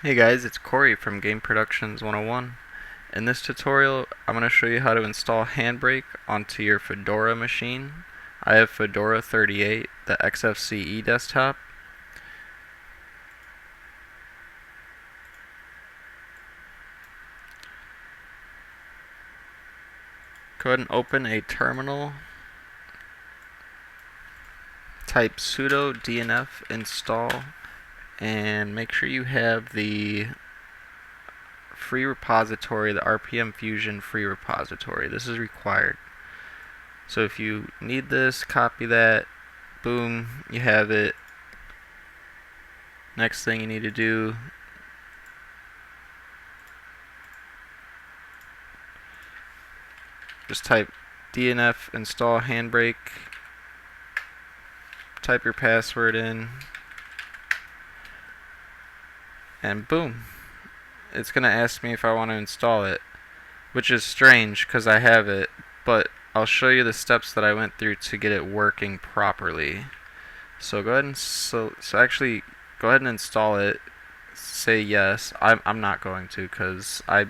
Hey guys, it's Corey from Game Productions 101. In this tutorial, I'm going to show you how to install HandBrake onto your Fedora machine. I have Fedora 38, the XFCE desktop. Go ahead and open a terminal. Type sudo dnf install and make sure you have the free repository, the RPM Fusion free repository. This is required. So if you need this, copy that. Boom, you have it. Next thing you need to do, just type dnf install HandBrake, type your password in, and boom, it's going to ask me if I want to install it, which is strange because I have it, but I'll show you the steps that I went through to get it working properly. So go ahead and actually go ahead and install it. Say yes. I'm not going to because I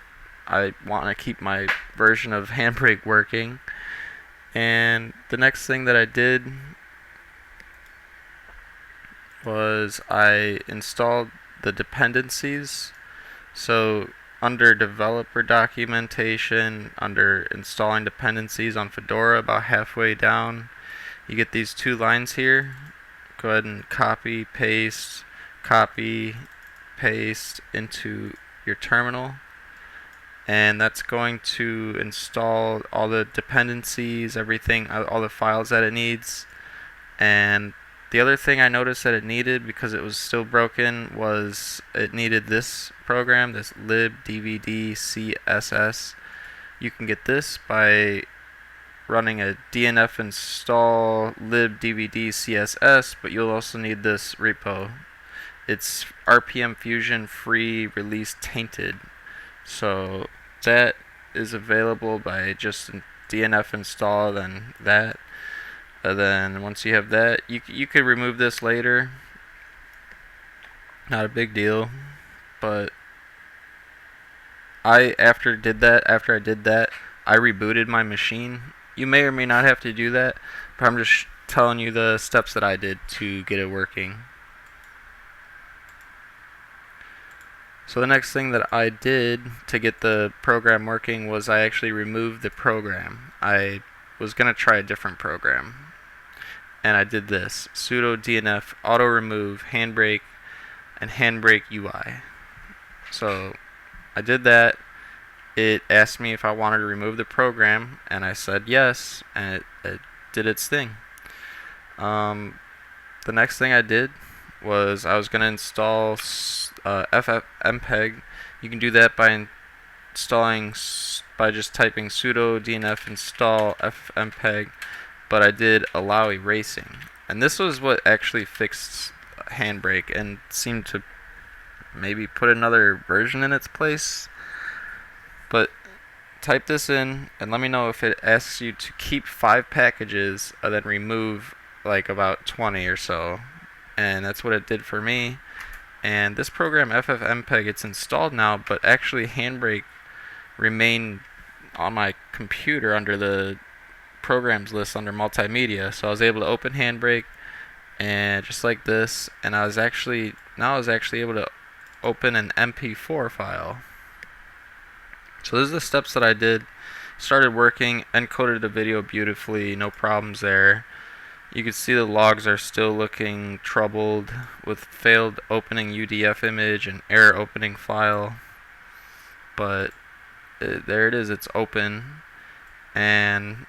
want to keep my version of HandBrake working. And the next thing that I did was I installed the dependencies. So under developer documentation, under installing dependencies on Fedora, about halfway down, you get these two lines here. Go ahead and copy, paste into your terminal, and that's going to install all the dependencies, everything, all the files that it needs. And the other thing I noticed that it needed, because it was still broken, was it needed this program, this libdvdcss. You can get this by running a dnf install libdvdcss, but you'll also need this repo. It's RPM Fusion free release tainted. So that is available by just dnf install, then that. Then once you have that, you could remove this later. Not a big deal. But after I did that, I rebooted my machine. You may or may not have to do that, but I'm just telling you the steps that I did to get it working. So the next thing that I did to get the program working was I actually removed the program. I was going to try a different program, and I did this: sudo dnf auto remove HandBrake and HandBrake UI. So I did that. It asked me if I wanted to remove the program, and I said yes, and it did its thing. The next thing I did was I was going to install FFmpeg. You can do that by just typing sudo dnf install FFmpeg, but I did allow erasing, and this was what actually fixed HandBrake and seemed to maybe put another version in its place. But type this in and let me know if it asks you to keep 5 packages and then remove like about 20 or so. And that's what it did for me. And this program FFmpeg, it's installed now, but actually HandBrake remained on my computer under the programs list under multimedia. So I was able to open HandBrake and just like this, and now I was actually able to open an MP4 file. So this is the steps that I did. Started working, encoded the video beautifully, no problems there. You can see the logs are still looking troubled with failed opening UDF image and error opening file. But there it is, it's open. And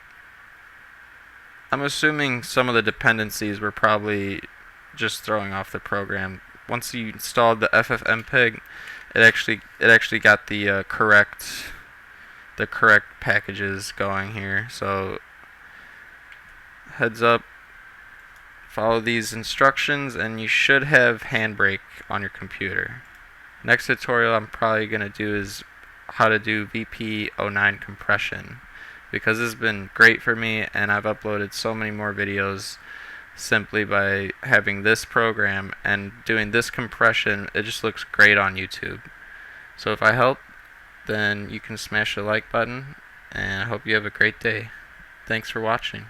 I'm assuming some of the dependencies were probably just throwing off the program. Once you installed the FFmpeg, it actually got the correct packages going here. So heads up, follow these instructions and you should have HandBrake on your computer. Next tutorial I'm probably going to do is how to do VP09 compression, because this has been great for me and I've uploaded so many more videos simply by having this program and doing this compression. It just looks great on YouTube. So if I help, then you can smash the like button, and I hope you have a great day. Thanks for watching.